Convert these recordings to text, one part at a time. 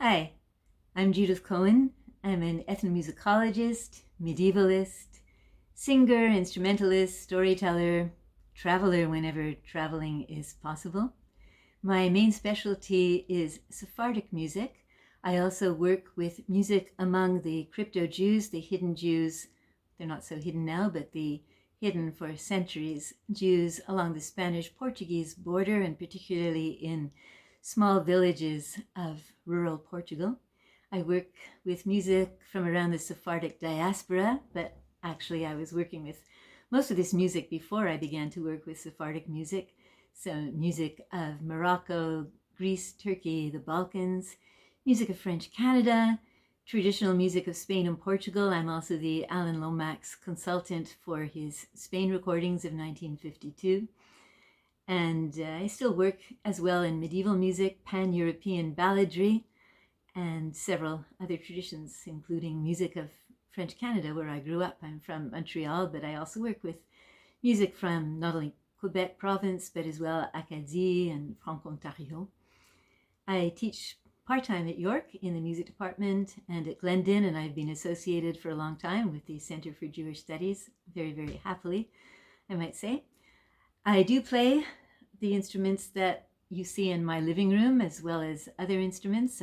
Hi, I'm Judith Cohen. I'm an ethnomusicologist, medievalist, singer, instrumentalist, storyteller, traveler whenever traveling is possible. My main specialty is Sephardic music. I also work with music among the crypto-Jews, the hidden Jews. They're not so hidden now, but the hidden for centuries Jews along the Spanish-Portuguese border, and particularly in small villages of rural Portugal. I work with music from around the Sephardic diaspora, but actually I was working with most of this music before I began to work with Sephardic music. So music of Morocco, Greece, Turkey, the Balkans, music of French Canada, traditional music of Spain and Portugal. I'm also the Alan Lomax consultant for his Spain recordings of 1952. And I still work as well in medieval music, pan-European balladry, and several other traditions, including music of French Canada, where I grew up. I'm from Montreal, but I also work with music from not only Quebec province, but as well Acadie and Franco-Ontario. I teach part-time at York in the music department and at Glendon, and I've been associated for a long time with the Center for Jewish Studies, very, very happily, I might say. I do play the instruments that you see in my living room as well as other instruments.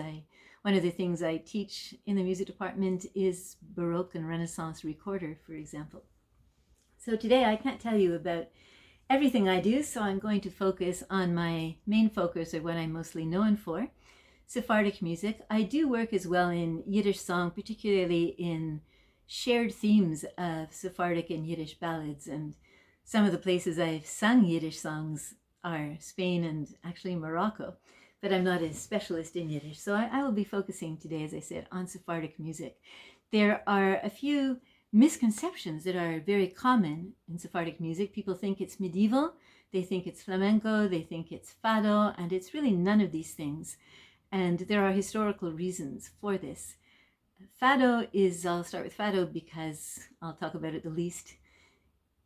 One of the things I teach in the music department is Baroque and Renaissance recorder, for example. So today I can't tell you about everything I do, so I'm going to focus on my main focus, or what I'm mostly known for, Sephardic music. I do work as well in Yiddish song, particularly in shared themes of Sephardic and Yiddish ballads, and some of the places I've sung Yiddish songs are Spain and actually Morocco, but I'm not a specialist in Yiddish. So I will be focusing today, as I said, on Sephardic music. There are a few misconceptions that are very common in Sephardic music. People think it's medieval, they think it's flamenco, they think it's fado, and it's really none of these things. And there are historical reasons for this. Fado is, I'll start with fado because I'll talk about it the least.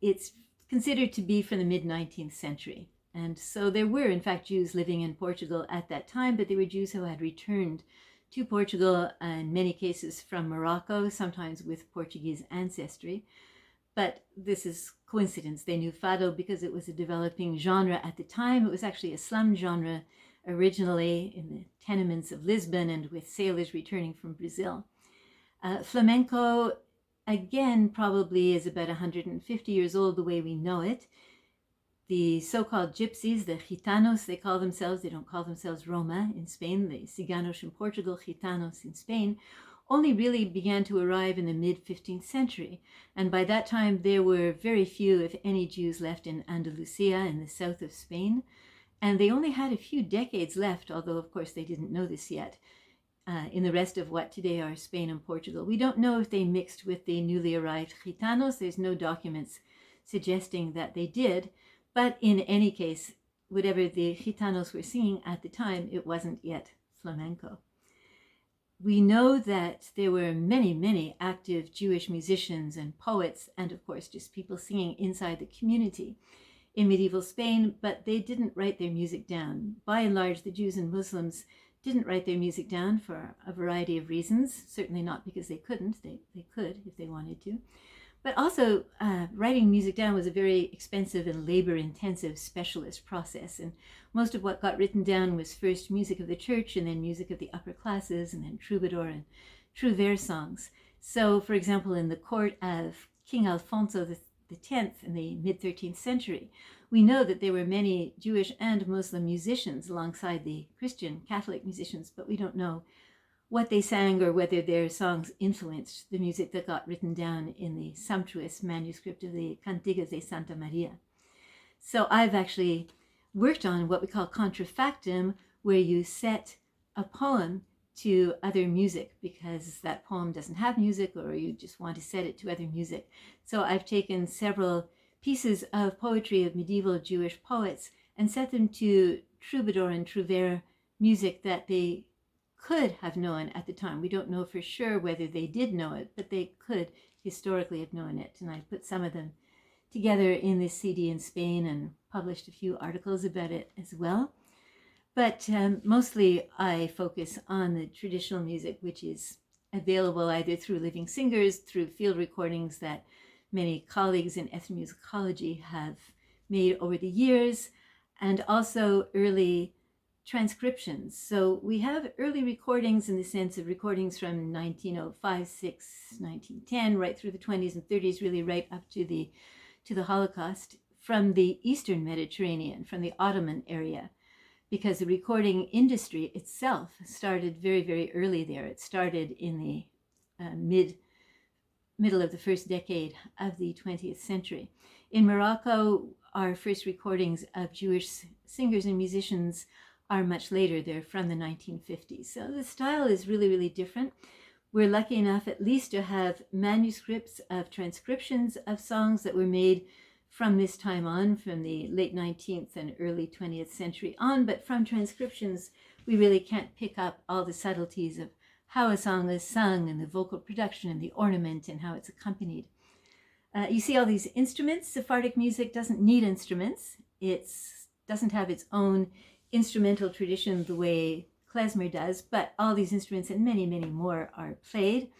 It's considered to be from the mid-19th century. And so there were, in fact, Jews living in Portugal at that time, but they were Jews who had returned to Portugal, in many cases from Morocco, sometimes with Portuguese ancestry. But this is coincidence. They knew fado because it was a developing genre at the time. It was actually a slum genre originally in the tenements of Lisbon and with sailors returning from Brazil. Flamenco, again, probably is about 150 years old the way we know it. The so-called gypsies, the gitanos, they call themselves, they don't call themselves Roma in Spain, the ciganos in Portugal, gitanos in Spain, only really began to arrive in the mid-15th century. And by that time, there were very few, if any, Jews left in Andalusia in the south of Spain. And they only had a few decades left, although, of course, they didn't know this yet, in the rest of what today are Spain and Portugal. We don't know if they mixed with the newly arrived gitanos. There's no documents suggesting that they did. But in any case, whatever the gitanos were singing at the time, it wasn't yet flamenco. We know that there were many, many active Jewish musicians and poets, and of course just people singing inside the community in medieval Spain, but they didn't write their music down. By and large, the Jews and Muslims didn't write their music down for a variety of reasons, certainly not because they couldn't. They could if they wanted to. But also, writing music down was a very expensive and labor-intensive specialist process. And most of what got written down was first music of the church, and then music of the upper classes, and then troubadour and trouvère songs. So, for example, in the court of King Alfonso X in the mid-13th century, we know that there were many Jewish and Muslim musicians alongside the Christian Catholic musicians, but we don't know what they sang or whether their songs influenced the music that got written down in the sumptuous manuscript of the Cantigas de Santa Maria. So I've actually worked on what we call contrafactum, where you set a poem to other music because that poem doesn't have music, or you just want to set it to other music. So I've taken several pieces of poetry of medieval Jewish poets and set them to troubadour and trouvère music that they could have known at the time. We don't know for sure whether they did know it, but they could historically have known it. And I put some of them together in this CD in Spain and published a few articles about it as well. But mostly I focus on the traditional music, which is available either through living singers, through field recordings that many colleagues in ethnomusicology have made over the years, and also early transcriptions. So we have early recordings in the sense of recordings from 1905, 6, 1910, right through the 20s and 30s, really right up to the Holocaust, from the Eastern Mediterranean, from the Ottoman area, because the recording industry itself started very, very early there. It started in the middle of the first decade of the 20th century. In Morocco, our first recordings of Jewish singers and musicians are much later. They're from the 1950s. So the style is really, really different. We're lucky enough at least to have manuscripts of transcriptions of songs that were made from this time on, from the late 19th and early 20th century on. But from transcriptions, we really can't pick up all the subtleties of how a song is sung and the vocal production and the ornament and how it's accompanied. You see all these instruments. Sephardic music doesn't need instruments. It doesn't have its own instrumental tradition the way klezmer does, but all these instruments and many, many more are played.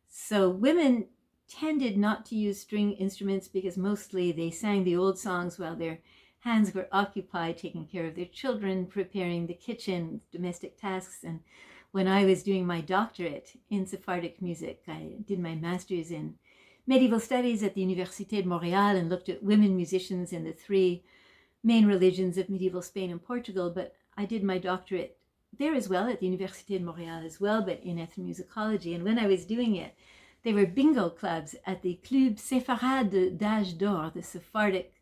So women tended not to use string instruments because mostly they sang the old songs while their hands were occupied taking care of their children, preparing the kitchen, domestic tasks. And when I was doing my doctorate in Sephardic music, I did my master's in medieval studies at the Université de Montréal and looked at women musicians in the three main religions of medieval Spain and Portugal. But I did my doctorate there as well, at the Université de Montréal as well, but in ethnomusicology. And when I was doing it, there were bingo clubs at the Club Sephardi d'Âge d'Or, the Sephardic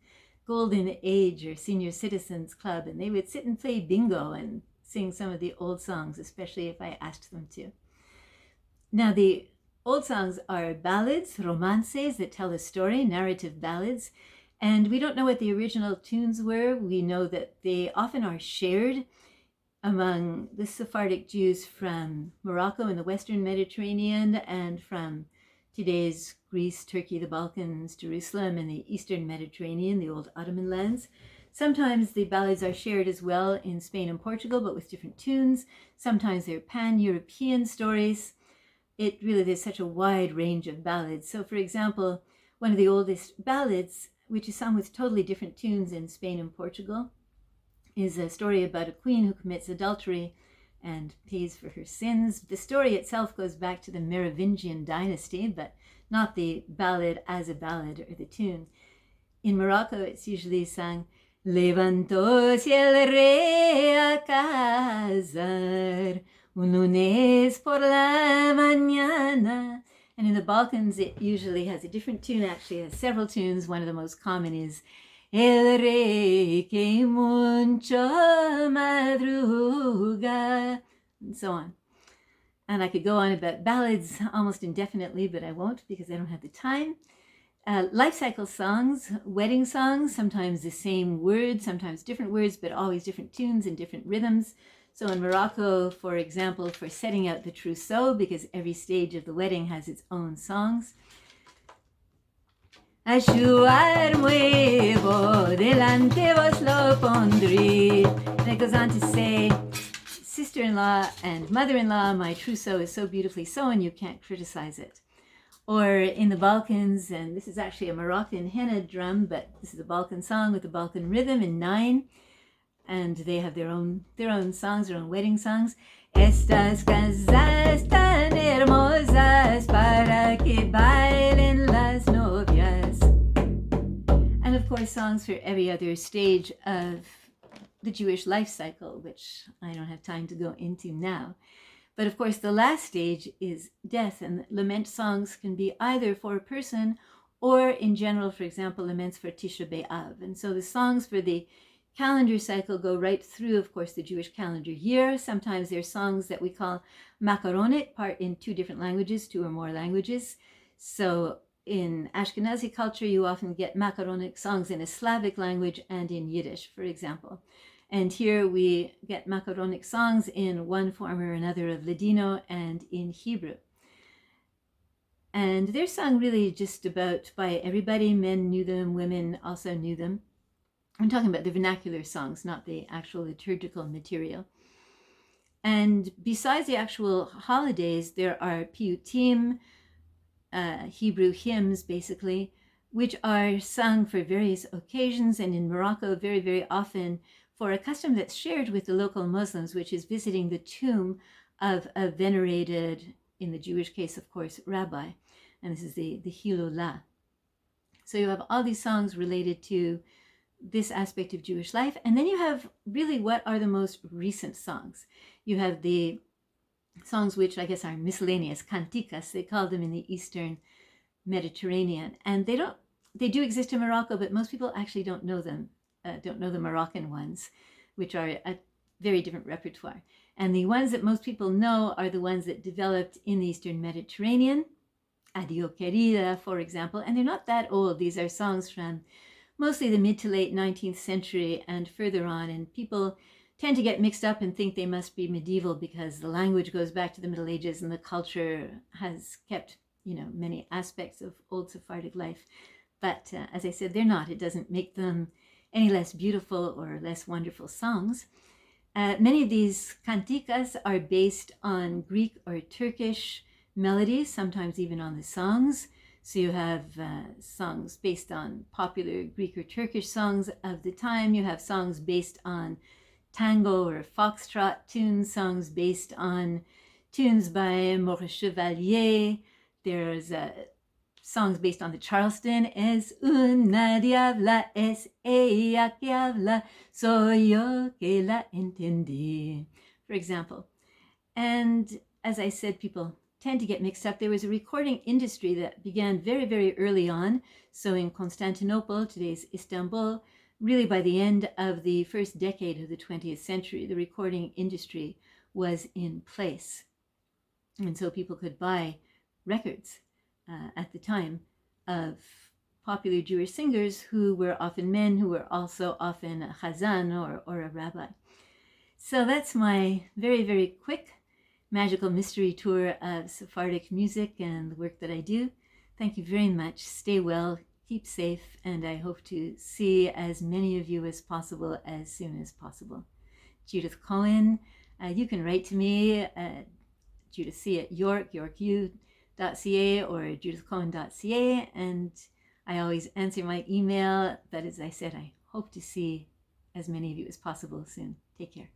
Golden Age or Senior Citizens Club, and they would sit and play bingo and sing some of the old songs, especially if I asked them to. Now, the old songs are ballads, romances that tell a story, narrative ballads, and we don't know what the original tunes were. We know that they often are shared among the Sephardic Jews from Morocco and the Western Mediterranean and from today's Greece, Turkey, the Balkans, Jerusalem, and the Eastern Mediterranean, the old Ottoman lands. Sometimes the ballads are shared as well in Spain and Portugal, but with different tunes. Sometimes they're pan-European stories. There's such a wide range of ballads. So, for example, one of the oldest ballads, which is sung with totally different tunes in Spain and Portugal, is a story about a queen who commits adultery and pays for her sins. The story itself goes back to the Merovingian dynasty, but not the ballad as a ballad or the tune. In Morocco, it's usually sung, Levantóse el rey a cazar, un lunes por la mañana. And in the Balkans, it usually has a different tune, actually it has several tunes. One of the most common is El rey que mucho madruga, and so on. And I could go on about ballads almost indefinitely, but I won't because I don't have the time. Life cycle songs, wedding songs, sometimes the same words, sometimes different words, but always different tunes and different rhythms. So in Morocco, for example, for setting out the trousseau, because every stage of the wedding has its own songs. Ashuar muevo, delante vos lo pondré. And it goes on to say, sister-in-law and mother-in-law, my trousseau is so beautifully sewn, you can't criticize it. Or in the Balkans, and this is actually a Moroccan henna drum, but this is a Balkan song with a Balkan rhythm in 9. And they have their own songs, their own wedding songs. Estas casas tan hermosas para que bailen las novias. And of course, songs for every other stage of the Jewish life cycle, which I don't have time to go into now. But of course, the last stage is death, and lament songs can be either for a person or in general, for example, laments for Tisha B'Av. And so the songs for the calendar cycle go right through, of course, the Jewish calendar year. Sometimes they're songs that we call macaronik, part in 2 different languages, 2 or more languages. So in Ashkenazi culture, you often get macaronik songs in a Slavic language and in Yiddish, for example. And here we get macaronik songs in one form or another of Ladino and in Hebrew. And they're sung really just about by everybody. Men knew them, women also knew them. I'm talking about the vernacular songs, not the actual liturgical material. And besides the actual holidays, there are piyutim, Hebrew hymns, basically, which are sung for various occasions, and in Morocco, very, very often for a custom that's shared with the local Muslims, which is visiting the tomb of a venerated, in the Jewish case, of course, rabbi. And this is the Hilulah. So you have all these songs related to this aspect of Jewish life. And then you have really what are the most recent songs. You have the songs which I guess are miscellaneous, canticas, they call them in the Eastern Mediterranean. And they do exist in Morocco, but most people actually don't know them, don't know the Moroccan ones, which are a very different repertoire. And the ones that most people know are the ones that developed in the Eastern Mediterranean, Adio Querida, for example, and they're not that old. These are songs from mostly the mid to late 19th century and further on, and people tend to get mixed up and think they must be medieval because the language goes back to the Middle Ages and the culture has kept, many aspects of old Sephardic life. But as I said, they're not. It doesn't make them any less beautiful or less wonderful songs. Many of these canticas are based on Greek or Turkish melodies, sometimes even on the songs. So you have songs based on popular Greek or Turkish songs of the time. You have songs based on tango or foxtrot tunes, songs based on tunes by Maurice Chevalier. There's songs based on the Charleston. Es una diabla, es ella que habla, soy yo que la entendí, for example. And as I said, people tend to get mixed up. There was a recording industry that began very, very early on. So in Constantinople, today's Istanbul, really by the end of the first decade of the 20th century, the recording industry was in place. And so people could buy records at the time of popular Jewish singers who were often men, who were also often a chazan or a rabbi. So that's my very, very quick magical mystery tour of Sephardic music and the work that I do. Thank you very much. Stay well, keep safe, and I hope to see as many of you as possible as soon as possible. Judith Cohen, you can write to me at judithc@yorku.ca or judithcohen.ca, and I always answer my email. But as I said, I hope to see as many of you as possible soon. Take care.